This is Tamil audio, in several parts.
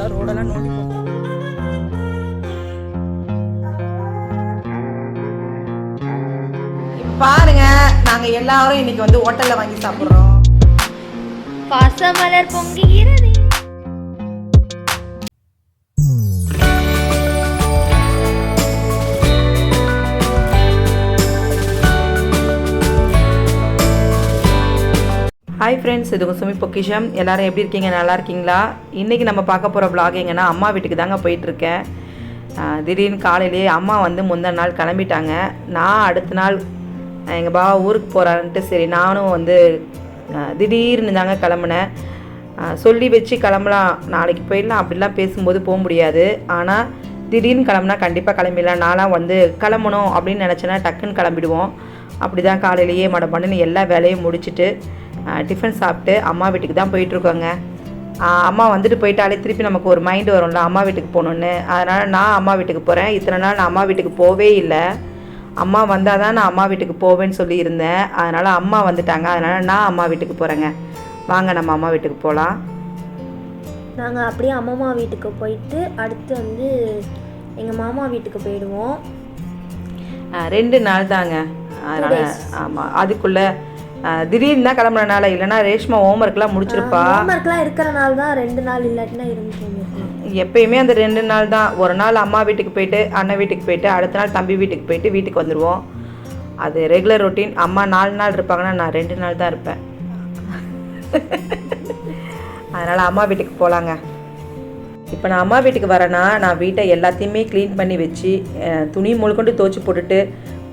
ஃபுல்லாக ரோடெல்லாம் நோண்டி போட்டோம். பாருங்க, நாங்க எல்லாரும் இன்னைக்கு வந்து ஹோட்டல்ல வாங்கி சாப்பிடுறோம். பாசமலர் பொங்குகிறது. ஹாய் ஃப்ரெண்ட்ஸ், இது உங்கள் சுமிpokkisham. எல்லோரும் எப்படி இருக்கீங்க? நல்லா இருக்கீங்களா? இன்றைக்கி நம்ம பார்க்க போகிற vlog எங்கன்னா அம்மா வீட்டுக்கு தாங்க போயிட்டுருக்கேன். திடீர்னு காலையிலேயே அம்மா வந்து முந்தின நாள் கிளம்பிட்டாங்க. நான் அடுத்த நாள் எங்கள் பாவா ஊருக்கு போகிறான்ட்டு சரி நானும் வந்து திடீர்னு தாங்க கிளம்புனேன். சொல்லி வச்சு கிளம்பலாம், நாளைக்கு போயிடலாம் அப்படிலாம் பேசும்போது போக முடியாது. ஆனால் திடீர்னு கிளம்புனா கண்டிப்பாக கிளம்பிடலாம். நான்லாம் வந்து கிளம்பணும் அப்படின்னு நினச்சேன்னா டக்குன்னு கிளம்பிடுவோம். அப்படி தான் காலையிலேயே மடமடன்னு எல்லா வேலையும் முடிச்சுட்டு டிஃபன் சாப்பிட்டு அம்மா வீட்டுக்கு தான் போயிட்டுருக்கோங்க. அம்மா வந்துட்டு போயிட்டாலே திருப்பி நமக்கு ஒரு மைண்டு வரும்ல அம்மா வீட்டுக்கு போகணுன்னு. அதனால் நான் அம்மா வீட்டுக்கு போகிறேன். இத்தனை நாள் நான் அம்மா வீட்டுக்கு போவே இல்லை. அம்மா வந்தால் தான் நான் அம்மா வீட்டுக்கு போவேன்னு சொல்லியிருந்தேன். அதனால் அம்மா வந்துட்டாங்க. அதனால் நான் அம்மா வீட்டுக்கு போகிறேங்க. வாங்க நம்ம அம்மா வீட்டுக்கு போகலாம். நாங்கள் அப்படியே அம்மா வீட்டுக்கு போயிட்டு அடுத்து வந்து எங்கள் மாமா வீட்டுக்கு போயிடுவோம். 2 நாள் தாங்க. அதனால் ஆமாம், அதுக்குள்ளே திடீர்னு தான் கிளம்புறனால, இல்லைனா ரேஷ்மா ஹோம்ஒர்க்லாம் முடிச்சிருப்பா. ஹோம்ஒர்க்லாம் இருக்கிறனால தான் 2 நாள் இல்லாட்டினா இருந்துச்சு. எப்பயுமே அந்த 2 நாள் தான். ஒரு நாள் அம்மா வீட்டுக்கு போயிட்டு அண்ணன் வீட்டுக்கு போயிட்டு அடுத்த நாள் தம்பி வீட்டுக்கு போயிட்டு வீட்டுக்கு வந்துடுவோம். அது ரெகுலர் ரொட்டீன். அம்மா 4 நாள் இருப்பாங்கன்னா நான் 2 நாள் தான் இருப்பேன். அதனால் அம்மா வீட்டுக்கு போகலாங்க. இப்போ நான் அம்மா வீட்டுக்கு வரேன்னா நான் வீட்டை எல்லாத்தையுமே க்ளீன் பண்ணி வச்சு துணி முழுக்கொண்டு துவச்சி போட்டுட்டு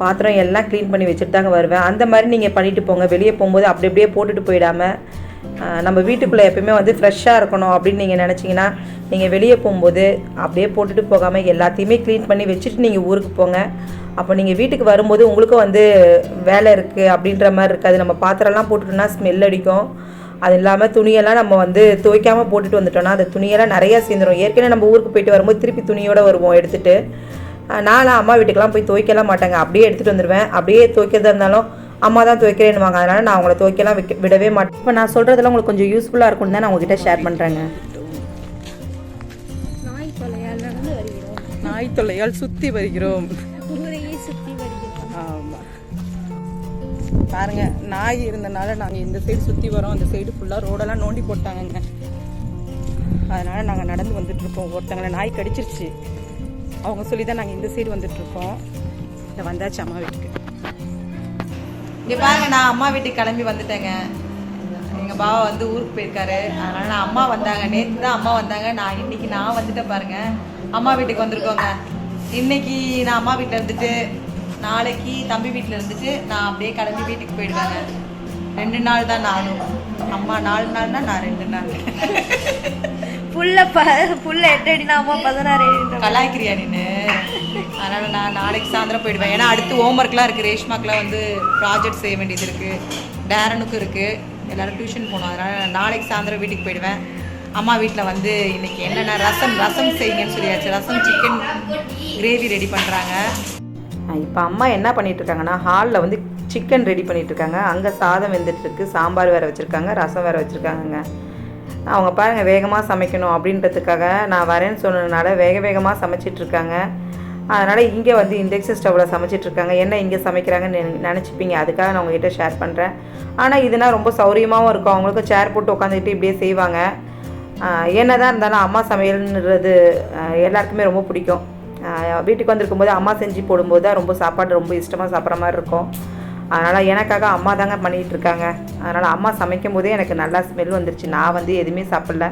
பாத்திரம் எல்லாம் க்ளீன் பண்ணி வச்சுட்டு தாங்க வருவேன். அந்த மாதிரி நீங்கள் பண்ணிவிட்டு போங்க. வெளியே போகும்போது அப்படி அப்படியே போட்டுட்டு போயிடாமல் நம்ம வீட்டுக்குள்ளே எப்பயுமே வந்து ஃப்ரெஷ்ஷாக இருக்கணும் அப்படின்னு நீங்கள் நினச்சிங்கன்னா நீங்கள் வெளியே போகும்போது அப்படியே போட்டுட்டு போகாமல் எல்லாத்தையுமே க்ளீன் பண்ணி வச்சுட்டு நீங்கள் ஊருக்கு போங்க. அப்போ நீங்கள் வீட்டுக்கு வரும்போது உங்களுக்கும் வந்து வேலை இருக்குது அப்படின்ற மாதிரி இருக்காது. நம்ம பாத்திரம்லாம் போட்டுட்டோம்னா ஸ்மெல் அடிக்கும். அது இல்லாமல் துணியெல்லாம் நம்ம வந்து துவைக்காமல் போட்டுட்டு வந்துட்டோம்னா அந்த துணியெல்லாம் நிறையா சேர்ந்துடும். ஏற்கனவே நம்ம ஊருக்கு போயிட்டு வரும்போது திருப்பி துணியோடு வருவோம் எடுத்துகிட்டு. நான்லாம் அம்மா வீட்டுக்கெலாம் போய் துவைக்கலாம் மாட்டாங்க, அப்படியே எடுத்துகிட்டு வந்துடுவேன். அப்படியே துவைக்கிறதா இருந்தாலும் அம்மா தான் துவைக்கிறேன்னுவாங்க. அதனால் நான் அவங்கள துவைக்கலாம் விடவே மாட்டேன். இப்போ நான் சொல்கிறதெல்லாம் உங்களுக்கு கொஞ்சம் யூஸ்ஃபுல்லாக இருக்கும்னு தான் நான் உங்ககிட்ட ஷேர் பண்ணுறேங்க. நாய் தொல்லையால் சுற்றி வருகிறோம். ஆமாம், பாருங்க, நாய் இருந்தனால நாங்கள் இந்த சைடு சுற்றி வரோம். அந்த சைடு ஃபுல்லாக ரோடெல்லாம் நோண்டி போட்டாங்கங்க. அதனால் நாங்கள் நடந்து வந்துட்டுருக்கோம். ஒருத்தங்களை நாய் கடிச்சிருச்சு, அவங்க சொல்லி தான் நாங்கள் இந்த சைடு வந்துட்டுருக்கோம். இதை வந்தாச்சு அம்மா வீட்டுக்கு. இங்கே பாருங்க, நான் அம்மா வீட்டுக்கு கிளம்பி வந்துட்டேங்க. எங்கள் பாவா வந்து ஊருக்கு போயிருக்காரு. அதனால் நான் அம்மா வந்தாங்க, நேற்று தான் அம்மா வந்தாங்க. இன்றைக்கி நான் வந்துட்டேன் பாருங்கள். அம்மா வீட்டுக்கு வந்திருக்கோங்க. இன்றைக்கி நான் அம்மா வீட்டில் இருந்துட்டு நாளைக்கு தம்பி வீட்டில் இருந்துட்டு நான் அப்படியே கிளம்பி வீட்டுக்கு போயிடுவேங்க. 2 நாள் தான். நானும் அம்மா 4 நாள்னா நான் 2 நாள். புல்ல 8 அடினா அம்மா 16 அடி கலாய்க்கிறியா நீன்னு? அதனால் நான் நாளைக்கு சாயந்தரம் போயிடுவேன். ஏன்னா அடுத்து ஹோம்ஒர்க்லாம் இருக்குது. ரேஷ்மாக்கெலாம் வந்து ப்ராஜெக்ட் செய்ய வேண்டியது இருக்குது, டேரனுக்கும் இருக்குது, எல்லோரும் டியூஷன் போகணும். அதனால் நாளைக்கு சாயந்தரம் வீட்டுக்கு போயிடுவேன். அம்மா வீட்டில் வந்து இன்றைக்கி என்னென்ன ரசம் செய்யுங்கன்னு சொல்லியாச்சு. ரசம் சிக்கன் கிரேவி ரெடி பண்ணுறாங்க. இப்போ அம்மா என்ன பண்ணிகிட்ருக்காங்கன்னா ஹாலில் வந்து சிக்கன் ரெடி பண்ணிகிட்ருக்காங்க. அங்கே சாதம் வெந்துட்டுருக்கு, சாம்பார் வேறு வச்சுருக்காங்க, ரசம் வேறு வச்சுருக்காங்கங்க. அவங்க பாருங்கள் வேகமாக சமைக்கணும் அப்படின்றதுக்காக நான் வரேன்னு சொன்னதுனால வேகமாக சமைச்சிட்ருக்காங்க. அதனால் இங்கே வந்து இண்டக்ஷன் ஸ்டவ்வில் சமைச்சிட்ருக்காங்க. என்ன இங்கே சமைக்கிறாங்கன்னு நினச்சிப்பீங்க, அதுக்காக நான் உங்கள்கிட்ட ஷேர் பண்ணுறேன். ஆனால் இதுனா ரொம்ப சௌரியமாகவும் இருக்கும். அவங்களுக்கு சேர் போட்டு உட்காந்துக்கிட்டு இப்படியே செய்வாங்க. என்ன தான் இருந்தாலும் அம்மா சமையல்ன்றது எல்லாருக்குமே ரொம்ப பிடிக்கும். வீட்டுக்கு வந்திருக்கும்போது அம்மா செஞ்சு போடும்போது தான் ரொம்ப சாப்பாடு ரொம்ப இஷ்டமாக சாப்பிட்ற மாதிரி இருக்கும். அதனால் எனக்காக அம்மா தாங்க பண்ணிகிட்ருக்காங்க. அதனால் அம்மா சமைக்கும் போதே எனக்கு நல்லா ஸ்மெல் வந்துருச்சு. நான் வந்து எதுவுமே சாப்பிடல,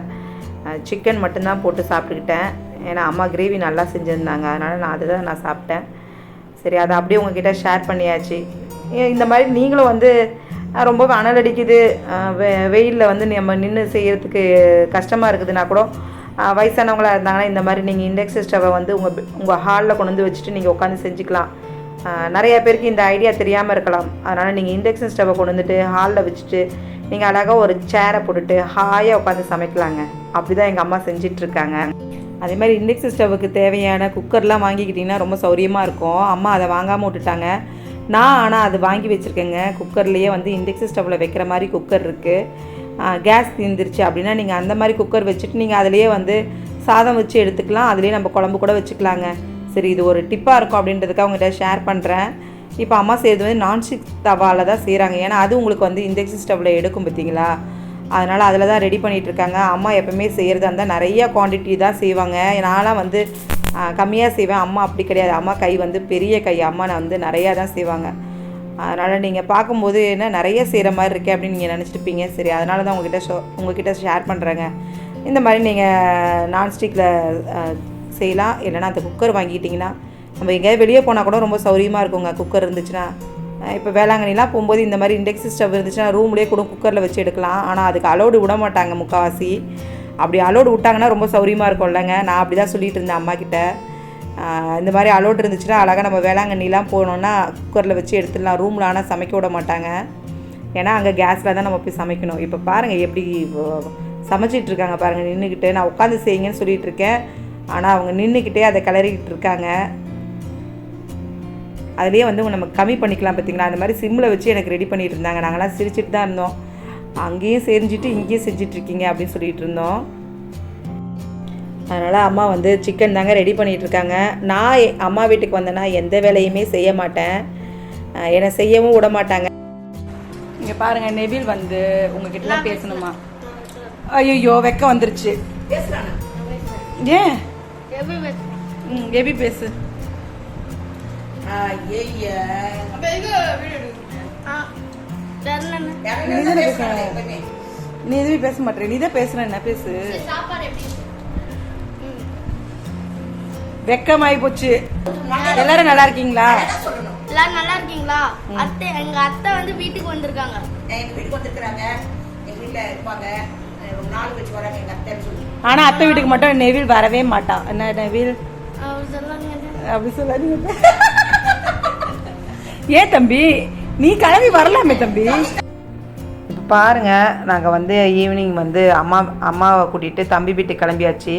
சிக்கன் மட்டும்தான் போட்டு சாப்பிட்டுக்கிட்டேன். ஏன்னா அம்மா கிரேவி நல்லா செஞ்சுருந்தாங்க. அதனால் நான் அதுதான் நான் சாப்பிட்டேன். சரி, அதை அப்படியே உங்ககிட்ட ஷேர் பண்ணியாச்சு. இந்த மாதிரி நீங்களும் வந்து ரொம்ப அனல் அடிக்குது, வெயிலில் வந்து நம்ம நின்று செய்கிறதுக்கு கஷ்டமாக இருக்குதுன்னா கூட வயசானவங்களாக இருந்தாங்கன்னா இந்த மாதிரி நீங்கள் இண்டக்ஷன் ஸ்டவ்வை வந்து உங்கள் ஹாலில் கொண்டு வந்து வச்சுட்டு நீங்கள் உட்காந்து செஞ்சுக்கலாம். நிறைய பேருக்கு இந்த ஐடியா தெரியாமல் இருக்கலாம். அதனால் நீங்கள் இண்டக்ஷன் ஸ்டவ்வை கொண்டு வந்துட்டு ஹாலில் வச்சுட்டு நீங்கள் அழகாக ஒரு சேரை போட்டுட்டு ஹாயாக உட்காந்து சமைக்கலாங்க. அப்படி தான் எங்கள் அம்மா செஞ்சிட்ருக்காங்க. அதே மாதிரி இண்டக்ஷன் ஸ்டவ்வுக்கு தேவையான குக்கர்லாம் வாங்கிக்கிட்டிங்கன்னா ரொம்ப சௌரியமாக இருக்கும். அம்மா அதை வாங்காமல் விட்டுட்டாங்க. ஆனால் அது வாங்கி வச்சுருக்கேங்க. குக்கர்லேயே வந்து இண்டக்ஷன் ஸ்டவ்வில் வைக்கிற மாதிரி குக்கர் இருக்குது. கேஸ் தீர்ந்துருச்சு அப்படின்னா நீங்கள் அந்த மாதிரி குக்கர் வச்சுட்டு நீங்கள் அதிலேயே வந்து சாதம் வச்சு எடுத்துக்கலாம், அதுலேயே நம்ம குழம்பு கூட வச்சுக்கலாங்க. சரி, இது ஒரு டிப்பாக இருக்கும் அப்படின்றதுக்கு அவங்ககிட்ட ஷேர் பண்ணுறேன். இப்போ அம்மா செய்கிறது வந்து நான்ஸ்டிக் தவாவில் தான் செய்கிறாங்க. ஏன்னா அது உங்களுக்கு வந்து இண்டக்ஷன் ஸ்டவ்வில் எடுக்கும் பார்த்தீங்களா, அதனால் அதில் தான் ரெடி பண்ணிகிட்ருக்காங்க. அம்மா எப்போவுமே செய்கிறதா இருந்தால் நிறையா குவான்டிட்டி தான் செய்வாங்க. நான்லாம் வந்து கம்மியாக செய்வேன், அம்மா அப்படி கிடையாது. அம்மா கை வந்து பெரிய கை, அம்மா நான் வந்து நிறையா தான் செய்வாங்க. அதனால் நீங்கள் பார்க்கும்போது என்ன நிறைய செய்கிற மாதிரி இருக்கே அப்படின்னு நீங்கள் நினச்சிட்டுப்பீங்க. சரி, அதனால தான் உங்ககிட்ட ஷேர் பண்ணுறேங்க. இந்த மாதிரி நீங்கள் நான்ஸ்டிக்கில் செய்யலாம். இல்லைனா அந்த குக்கர் வாங்கிட்டிங்கன்னா நம்ம எங்கேயாவது வெளியே போனால் கூட ரொம்ப சௌரியமாக இருக்குங்க குக்கர் இருந்துச்சுன்னா. இப்போ வேளாங்கண்ணிலாம் போகும்போது இந்த மாதிரி இண்டக்ஷன் ஸ்டவ் இருந்துச்சுன்னா ரூம்லேயே கூட குக்கரில் வச்சு எடுக்கலாம். ஆனால் அதுக்கு அலோடு விட மாட்டாங்க முக்கால்வாசி. அப்படி அலோடு விட்டாங்கன்னா ரொம்ப சௌரியமாக இருக்கும்லங்க. நான் அப்படி தான் சொல்லிகிட்டு இருந்தேன் அம்மாக்கிட்ட. இந்த மாதிரி அலோடு இருந்துச்சுன்னா அழகாக நம்ம வேளாங்கண்ணிலாம் போனோன்னா குக்கரில் வச்சு எடுத்துடலாம். ரூமில் ஆனால் சமைக்க விட மாட்டாங்க. ஏன்னா அங்கே கேஸில் தான் நம்ம போய் சமைக்கணும். இப்போ பாருங்கள் எப்படி சமைச்சிட்ருக்காங்க பாருங்கள் நின்றுக்கிட்டு. நான் உட்காந்து செய்யுங்கன்னு சொல்லிகிட்டு இருக்கேன், ஆனால் அவங்க நின்றுக்கிட்டே அதை கிளறிக்கிட்டு இருக்காங்க. அதுலேயே வந்து நம்ம கம்மி பண்ணிக்கலாம் பார்த்தீங்களா. அந்த மாதிரி சிம்மில் வச்சு எனக்கு ரெடி பண்ணிகிட்டு இருந்தாங்க. நாங்கள்லாம் சிரிச்சிட்டு தான் இருந்தோம். அங்கேயும் செஞ்சுட்டு இங்கேயும் செஞ்சிட்ருக்கீங்க அப்படின்னு சொல்லிகிட்டு இருந்தோம். அதனால் அம்மா வந்து சிக்கன் தாங்க ரெடி பண்ணிகிட்ருக்காங்க. நான் அம்மா வீட்டுக்கு வந்தேன்னா எந்த வேலையுமே செய்ய மாட்டேன், என்னை செய்யவும் விட மாட்டாங்க. இங்கே பாருங்கள், நெவில் வந்து உங்ககிட்டலாம் பேசணுமா? ஐயோ வெக்க வந்துருச்சு. ஏன் எபி பேசு. நீ எதுவும் பேச மாட்டே, நீ தான் பேசுற, என்ன பேசு. வெக்கமாயி போச்சு. எல்லாரும் நல்லா இருக்கீங்களா? எல்லாரும் நல்லா இருக்கீங்களா? அத்தை, எங்க அத்தை வந்து வீட்டுக்கு வந்திருக்காங்க. எங்க வீட்டுக்கு வந்திருக்காங்க, எங்க வீட்டுல இருப்பாங்க. நாலு கழிச்சு வராங்க எங்க அத்தைன்னு சொல்லி. ஆனா அத்தை வீட்டுக்கு மட்டும் நெவில் வரவே மாட்டான். என்ன நெவில் அப்படி சொல்லாதீங்க. ஏன் தம்பி நீ கிளம்பி வரலாமே தம்பி. இப்போ பாருங்கள், நாங்கள் வந்து ஈவினிங் வந்து அம்மாவை கூட்டிகிட்டு தம்பி வீட்டுக்கு கிளம்பியாச்சு.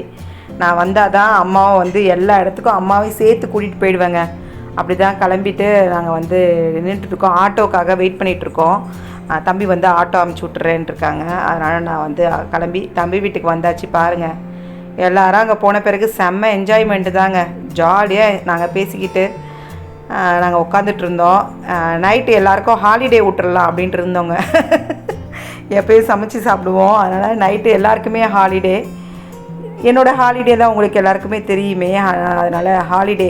நான் வந்தால் தான் அம்மாவை வந்து எல்லா இடத்துக்கும் அம்மாவையும் சேர்த்து கூட்டிகிட்டு போயிடுவேங்க. அப்படி தான் கிளம்பிட்டு நாங்கள் வந்து நின்றுட்டுருக்கோம். ஆட்டோக்காக வெயிட் பண்ணிகிட்ருக்கோம். தம்பி வந்து ஆட்டோ அமுச்சு விட்டுறேன்னு இருக்காங்க. அதனால் நான் வந்து கிளம்பி தம்பி வீட்டுக்கு வந்தாச்சு. பாருங்கள், எல்லோரும் அங்கே போன பிறகு செம்ம என்ஜாய்மெண்ட்டு தாங்க. ஜாலியாக நாங்கள் பேசிக்கிட்டு நாங்கள் உட்காந்துட்ருந்தோம். நைட்டு எல்லாேருக்கும் ஹாலிடே விட்டுறலாம் அப்படின்ட்டு இருந்தோங்க. எப்போயும் சமைச்சு சாப்பிடுவோம், அதனால் நைட்டு எல்லாருக்குமே ஹாலிடே. என்னோடய ஹாலிடே தான் உங்களுக்கு எல்லாருக்குமே தெரியுமே. அதனால் ஹாலிடே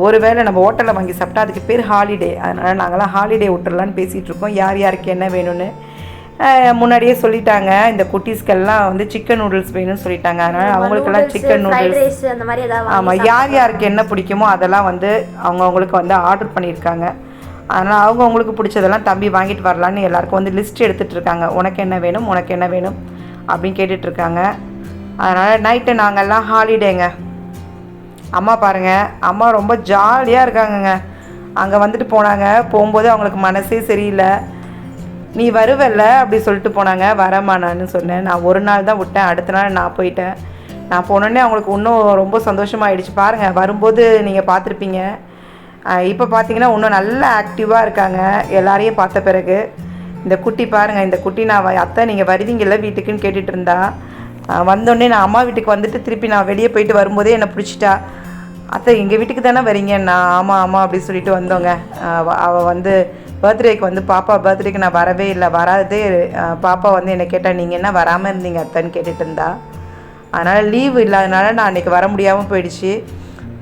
ஒரு வேளை நம்ம ஹோட்டலில் வாங்கி சாப்பிட்டா அதுக்கு பேர் ஹாலிடே. அதனால் நாங்களாம் ஹாலிடே விட்டுறலான்னு பேசிகிட்ருக்கோம். யார் யாருக்கு என்ன வேணும்னு முன்னாடியே சொல்லிட்டாங்க. இந்த குட்டீஸ்கெல்லாம் வந்து சிக்கன் நூடுல்ஸ் வேணும்னு சொல்லிட்டாங்க. அதனால் அவங்களுக்கெல்லாம் சிக்கன் நூடுல்ஸ், ஆமாம், யார் யாருக்கு என்ன பிடிக்குமோ அதெல்லாம் வந்து அவங்களுக்கு வந்து ஆர்டர் பண்ணியிருக்காங்க. அதனால் அவங்களுக்கு பிடிச்சதெல்லாம் தம்பி வாங்கிட்டு வரலான்னு எல்லாருக்கும் வந்து லிஸ்ட் எடுத்துகிட்டு இருக்காங்க. உனக்கு என்ன வேணும், உனக்கு என்ன வேணும் அப்படின்னு கேட்டுட்ருக்காங்க. அதனால் நைட்டு நாங்கள்லாம் ஹாலிடேங்க. அம்மா பாருங்கள், அம்மா ரொம்ப ஜாலியாக இருக்காங்கங்க. அங்கே வந்துட்டு போனாங்க. போகும்போது அவங்களுக்கு மனசே சரியில்லை. நீ வருவல்ல அப்படி சொல்லிட்டு போனாங்க. வரமா நான் சொன்னேன். நான் ஒரு நாள் தான் விட்டேன், அடுத்த நாள் நான் போயிட்டேன். நான் போனோடனே அவங்களுக்கு இன்னும் ரொம்ப சந்தோஷமாகிடுச்சு. பாருங்கள், வரும்போது நீங்கள் பார்த்துருப்பீங்க. இப்போ பார்த்தீங்கன்னா இன்னும் நல்லா ஆக்டிவாக இருக்காங்க. எல்லாரையும் பார்த்த பிறகு இந்த குட்டி பாருங்கள், இந்த குட்டி நான் அத்தை நீங்கள் வருவீங்கள்ல வீட்டுக்குன்னு கேட்டுட்டு இருந்தா. வந்தோடனே நான் அம்மா வீட்டுக்கு வந்துட்டு திருப்பி நான் வெளியே போயிட்டு வரும்போதே என்னை பிடிச்சிட்டா. அத்தை எங்கள் வீட்டுக்கு தானே வரீங்கண்ணா? ஆமாம் ஆமாம் அப்படின்னு சொல்லிட்டு வந்தோங்க. அவள் வந்து பர்த்டேக்கு வந்து பாப்பா பர்த்டேக்கு நான் வரவே இல்லை. வராதே பாப்பா வந்து என்னை கேட்டால் நீங்கள் என்ன வராமல் இருந்தீங்க அத்தைன்னு கேட்டுட்டு இருந்தா. அதனால் லீவு இல்லாதனால நான் அன்றைக்கி வர முடியாமல் போயிடுச்சு.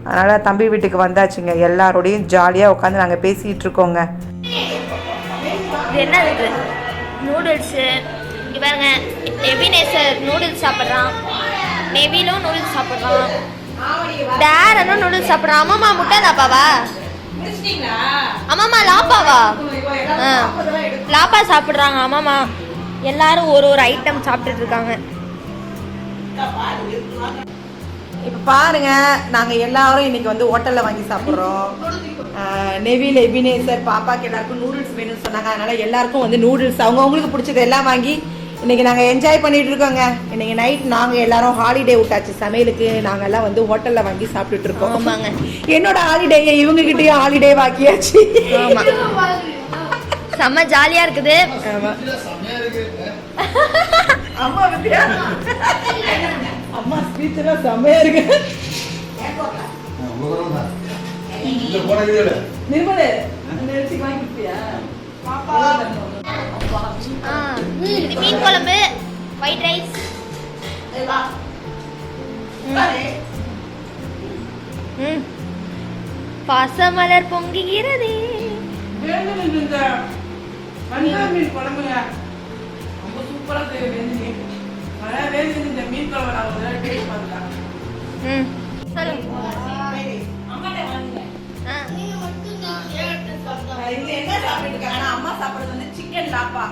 அதனால் தம்பி வீட்டுக்கு வந்தாச்சுங்க. எல்லாரோடையும் ஜாலியாக உட்காந்து நாங்கள் பேசிகிட்டு இருக்கோங்க. என்ன இருக்குது நூடுல்ஸு பாருங்க. எபினேசர் நூடுல்ஸ் சாப்பிட்றான், நெவிலும் நூடுல்ஸ் சாப்பிட்றான், டேரனும் நூடுல்ஸ் சாப்பிட்றான். அம்மாமா முட்டை லாப்பாவா? அம்மாமா லாப்பாவா? லாப்பா சாப்பிட்றாங்க அம்மாமா. எல்லாரும் ஒரு ஒரு ஐட்டம் சாப்பிட்டுட்டு இருக்காங்க. இப்போ பாருங்கள், நாங்கள் எல்லாரும் இன்றைக்கி வந்து ஹோட்டலில் வாங்கி சாப்பிட்றோம். நெவில், எபினேசர், பாப்பாவுக்கு எல்லாருக்கும் நூடுல்ஸ் வேணும்னு சொன்னாங்க. அதனால் எல்லாருக்கும் வந்து நூடுல்ஸ் அவங்களுக்கு பிடிச்சது எல்லாம் வாங்கி இன்றைக்கி நாங்கள் என்ஜாய் பண்ணிகிட்டு இருக்கோங்க. இன்றைக்கி நைட் நாங்கள் எல்லோரும் ஹாலிடே விட்டாச்சு. சமையலுக்கு நாங்கள் எல்லாம் வந்து ஹோட்டலில் வாங்கி சாப்பிட்டுட்டு இருக்கோம். ஆமாங்க, என்னோட ஹாலிடேயை இவங்ககிட்டயும் ஹாலிடே வாக்கியாச்சு. செம்ம ஜாலியாக இருக்குது. அம்மா ஸ்பீச் எல்லாம் செம்மையா இருக்கு. நிர்மலே நெல்சிக்கு வாங்கி கொடுத்தியா பாப்பா? இது மீன் குழம்பு, ஒயிட் ரைஸ். பாசமலர் பொங்குகிறது. இந்த வஞ்சர மீன் குழம்புங்க ரொம்ப சூப்பரா செய்யுது. இந்த மீன் குழம்பு நான் ஒரு டேஸ்ட் பண்ணலாம். என்ன சாப்பிட்டு அம்மா சாப்பிடுறது வந்து சிக்கன் லாப்பா.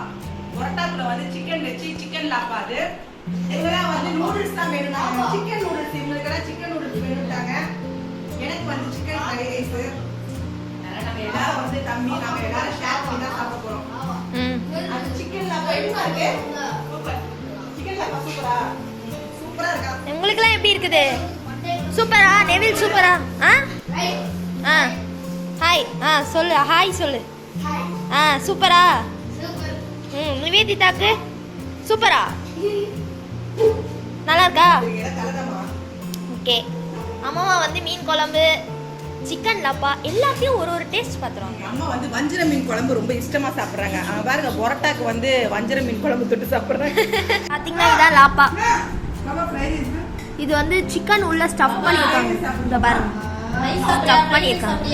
புரோட்டாக்குள்ள வந்து சிக்கன் வச்சு சிக்கன் லாப்பா. அது எங்கெல்லாம் வந்து நூடுல்ஸ் தான் வேணும்னா சிக்கன் நூடுல்ஸ், இவங்களுக்கெல்லாம் சிக்கன் நூடுல்ஸ் வேணும்ட்டாங்க. எனக்கு வந்து சிக்கன் ஃப்ரைட் ரைஸ். நம்ம எல்லாரும் வந்து தம்பி நம்ம எல்லாரும் ஷேர் பண்ணி தான் சாப்பிட போறோம். அது சிக்கன் லாப்பா எப்படி இருக்கு? சூப்பர். சிக்கன் லாப்பா சூப்பரா சூப்பரா இருக்கா? உங்களுக்குலாம் எப்படி இருக்குது? சூப்பரா? நெவில் சூப்பரா? ஹாய். சொல்லு ஹாய் சொல்லு. சூப்பரா? நிவேதிதாக்கு சூப்பரா? நல்லா இருக்கா? ஓகே. அம்மாவா வந்து மீன் குழம்பு, சிக்கன் லப்பா எல்லாத்தையும் ஒரு டேஸ்ட் பார்த்துருவாங்க. அம்மா வந்து வஞ்சர மீன் குழம்பு ரொம்ப இஷ்டமா சாப்பிட்றாங்க. பாருங்க பரோட்டாக்கு வந்து வஞ்சர மீன் குழம்பு தொட்டு சாப்பிட்றாங்க. பார்த்தீங்கன்னா இதான் லாப்பா. இது வந்து சிக்கன் உள்ள ஸ்டஃப் பண்ணியிருக்காங்க. இந்த பாருங்க ஸ்டஃப் பண்ணியிருக்காங்க.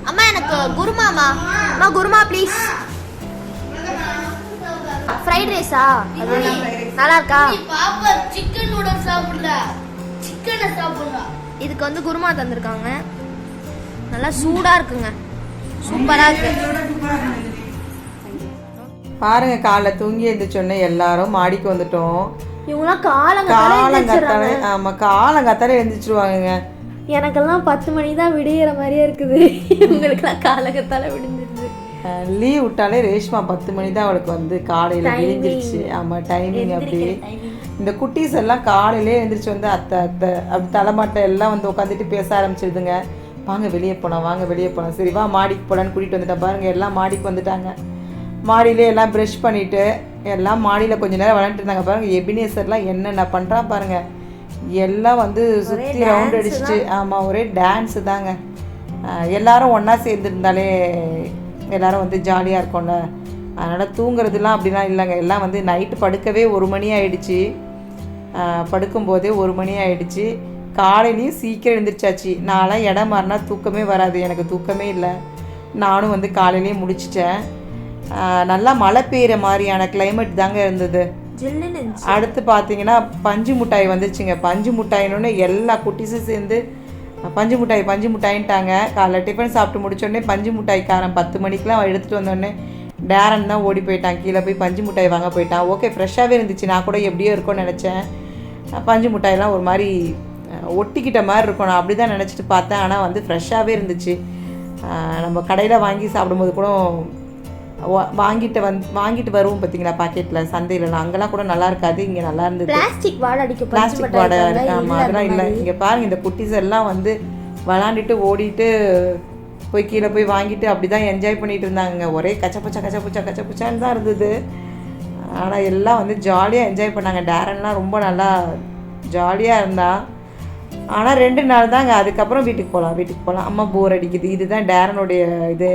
அம்மா எனக்கு குருமாமா. அம்மா குருமா ப்ளீஸ். ஃப்ரைட் ரைஸா? அது நல்லா இருக்கா? பாப்பா சிக்கன் நூடுல்ஸ் சாப்பிடுறா. சிக்கனை சாப்பிடுறா. இதுக்கு வந்து குருமா தந்திருக்காங்க. நல்லா சூடா இருக்குங்க. சூப்பரா இருக்கு. பாருங்க காலைல தூங்கி எழுந்திரிச்சோன்னே எல்லாரும் மாடிக்கு வந்துட்டோம். இவங்களாம் காலங்காத்தால எழுந்திரிச்சிருவாங்க. எனக்கெல்லாம் 10 மணி தான் விடிகிற மாதிரியே இருக்குது. இவங்களுக்குலாம் காலங்கத்தால விடிஞ்சிருது. லீவ் விட்டாலே ரேஷ்மா 10 மணி தான் அவளுக்கு வந்து காலையில் விழிஞ்சிருச்சு. ஆமாம் டைமிங் அப்படி. இந்த குட்டீஸ் எல்லாம் காலையிலே எழுந்திரிச்சு வந்து அத்தை அப்படி தலைமாட்டை எல்லாம் வந்து உட்காந்துட்டு பேச ஆரம்பிச்சிருதுங்க. வாங்க வெளியே போகலாம். சரி வா மாடிக்கு போகலான்னு கூட்டிகிட்டு வந்துட்டேன். பாருங்கள் எல்லாம் மாடிக்கு வந்துட்டாங்க. மாடியிலே எல்லாம் ப்ரஷ் பண்ணிவிட்டு எல்லாம் மாடியில் கொஞ்சம் நேரம் விளையாண்டுட்டு இருந்தாங்க. பாருங்கள் எபினேசர்லாம் என்னென்ன பண்ணுறான் பாருங்கள். எல்லாம் வந்து சுற்றி ரவுண்ட் அடிச்சுட்டு. ஆமாம் ஒரே டான்ஸு தாங்க. எல்லோரும் ஒன்றா சேர்ந்துருந்தாலே எல்லோரும் வந்து ஜாலியாக இருக்கும்ல. அதனால் தூங்குறதுலாம் அப்படிலாம் இல்லைங்க. எல்லாம் வந்து நைட்டு படுக்கவே 1 மணி ஆகிடுச்சு. படுக்கும்போதே 1 மணி ஆகிடுச்சு. காலையிலையும் சீக்கிரம் எழுந்திரிச்சாச்சு. நான்லாம் இடம் மாறினா தூக்கமே வராது. எனக்கு தூக்கமே இல்லை. நானும் வந்து காலையிலேயே முடிச்சிட்டேன். நல்லா மழை பெய்கிற மாதிரியான கிளைமேட் தாங்க இருந்தது. அடுத்து பார்த்தீங்கன்னா பஞ்சு மிட்டாய் வந்துருச்சுங்க. பஞ்சு மிட்டாயின்னு எல்லா குட்டீஸும் சேர்ந்து பஞ்சு மிட்டாயின்ட்டாங்க. காலைல டிஃபன் சாப்பிட்டு முடிச்சோடனே பஞ்சு மிட்டாய்க்காரன் 10 மணிக்கெலாம் எடுத்துகிட்டு வந்தோடனே டேரன் தான் ஓடி போயிட்டான். கீழே போய் பஞ்சு மிட்டாய் வாங்க போயிட்டான். ஓகே ஃப்ரெஷ்ஷாகவே இருந்துச்சு. நான் கூட எப்படியோ இருக்கும்னு நினச்சேன். பஞ்சு மிட்டாயெல்லாம் ஒரு மாதிரி ஒட்டிக்கிட்ட மாதிரி இருக்கும். நான் அப்படி தான் நினச்சிட்டு பார்த்தேன். ஆனால் வந்து ஃப்ரெஷ்ஷாகவே இருந்துச்சு. நம்ம கடையில் வாங்கி சாப்பிடும்போது கூட வாங்கிட்டு வருவோம் பார்த்தீங்களா பாக்கெட்டில் சந்தையிலலாம். அங்கெல்லாம் கூட நல்லா இருக்காது. இங்கே நல்லா இருந்தது. பிளாஸ்டிக் வாடை இருக்கு. ஆமாம் அதெல்லாம் இல்லை. இங்கே பாருங்கள் இந்த குட்டீஸ் எல்லாம் வந்து விளாண்டுட்டு ஓடிட்டு போய் கீழே போய் வாங்கிட்டு அப்படி தான் என்ஜாய் பண்ணிகிட்டு இருந்தாங்க. ஒரே கச்சப்புச்சான்னு தான் இருந்தது. ஆனால் எல்லாம் வந்து ஜாலியாக என்ஜாய் பண்ணாங்க. டேரன்லாம் ரொம்ப நல்லா ஜாலியாக இருந்தான். ஆனால் 2 நாள் தாங்க. அதுக்கப்புறம் வீட்டுக்கு போகலாம். அம்மா போர் அடிக்குது. இதுதான் டேரனுடைய இது.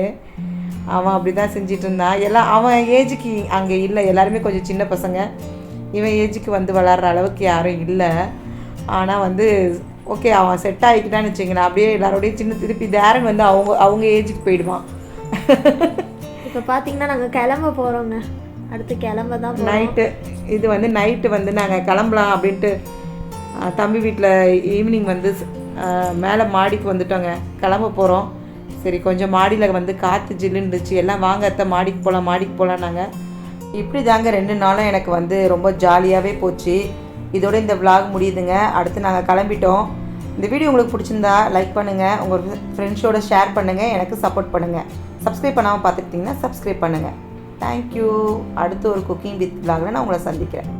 அவன் அப்படி தான் செஞ்சிட்டு இருந்தான். எல்லாம் அவன் ஏஜுக்கு அங்கே இல்லை. எல்லாருமே கொஞ்சம் சின்ன பசங்க. இவன் ஏஜுக்கு வந்து விளாட்ற அளவுக்கு யாரும் இல்லை. ஆனால் வந்து ஓகே அவன் செட் ஆகிக்கிட்டான்னு வச்சுங்களேன். அப்படியே எல்லாரோடையும் சின்ன திருப்பி டேரன் வந்து அவங்க ஏஜுக்கு போயிடுவான். இப்போ பார்த்தீங்கன்னா நாங்கள் கிளம்ப போகிறோங்க. அடுத்து கிளம்ப தான் நைட்டு. இது வந்து நைட்டு வந்து நாங்கள் கிளம்பலாம் அப்படின்ட்டு தம்பி வீட்டில் ஈவினிங் வந்து மேலே மாடிக்கு வந்துட்டோங்க. கிளம்ப போகிறோம். சரி கொஞ்சம் மாடியில் வந்து காற்று ஜில்லுன்னு இருந்துச்சு. எல்லாம் வாங்க அத்தை மாடிக்கு போகலாம் நாங்கள். இப்படி தாங்க 2 நாளும் எனக்கு வந்து ரொம்ப ஜாலியாகவே போச்சு. இதோட இந்த விலாக் முடியுதுங்க. அடுத்து நாங்கள் கிளம்பிட்டோம். இந்த வீடியோ உங்களுக்கு பிடிச்சிருந்தா லைக் பண்ணுங்கள். உங்கள் ஃப்ரெண்ட்ஸோட ஷேர் பண்ணுங்கள். எனக்கு சப்போர்ட் பண்ணுங்கள். சப்ஸ்கிரைப் பண்ணாமல் பார்த்துக்கிட்டிங்கன்னா சப்ஸ்கிரைப் பண்ணுங்கள். தேங்க்யூ. அடுத்து ஒரு குக்கிங் வித் விலாகில் நான் உங்களை சந்திக்கிறேன்.